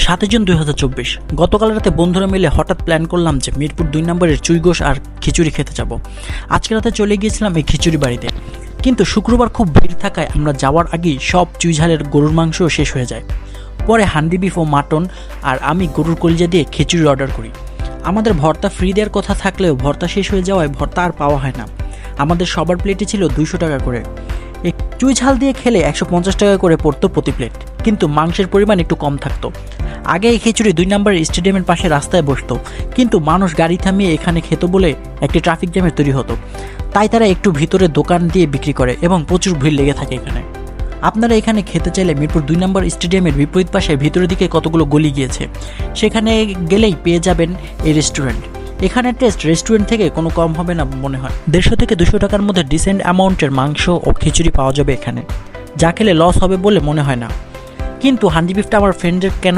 7 June 2024। গতকাল রাতে বন্ধুরা মিলে হঠাৎ প্ল্যান করলাম যে মিরপুর 2 নম্বরের চুইগোশ আর খিচুড়ি খেতে যাব। আজকে রাতে চলে গিয়েছিলাম এই খিচুড়ি বাড়িতে, কিন্তু শুক্রবার খুব ভিড় থাকায় আমরা যাওয়ার আগেই সব চুইঝালের গরুর মাংসও শেষ হয়ে যায়। পরে হান্ডি বিফ ও মাটন আর আমি গরুর কলিজা দিয়ে খিচুড়ি অর্ডার করি। আমাদের ভর্তা ফ্রি দেওয়ার কথা থাকলেও ভর্তা শেষ হয়ে যাওয়ায় ভর্তা আর পাওয়া হয় না। আমাদের সবার প্লেটে ছিল 200 টাকা করে। এই চুইঝাল দিয়ে খেলে 150 টাকা করে পড়তো প্রতি প্লেট, কিন্তু মাংসের পরিমাণ একটু কম থাকতো। আগে এই খিচুড়ি 2 নম্বরের স্টেডিয়ামের পাশে রাস্তায় বসতো, কিন্তু মানুষ গাড়ি থামিয়ে এখানে খেত বলে একটি ট্রাফিক জ্যামের তৈরি হতো। তাই তারা একটু ভিতরে দোকান দিয়ে বিক্রি করে এবং প্রচুর ভিড় লেগে থাকে এখানে। আপনারা এখানে খেতে চাইলে মিরপুর 2 নম্বর স্টেডিয়ামের বিপরীত পাশে ভিতরের দিকে কতগুলো গলি গিয়েছে, সেখানে গেলেই পেয়ে যাবেন এই রেস্টুরেন্ট। এখানে টেস্ট রেস্টুরেন্ট থেকে কোনো কম হবে না মনে হয়। 150 থেকে 200 টাকার মধ্যে ডিসেন্ট অ্যামাউন্টের মাংস ও খিচুড়ি পাওয়া যাবে এখানে, যা খেলে লস হবে বলে মনে হয় না। কিন্তু হান্ডি বিফটা আমার ফ্রেন্ডের কেন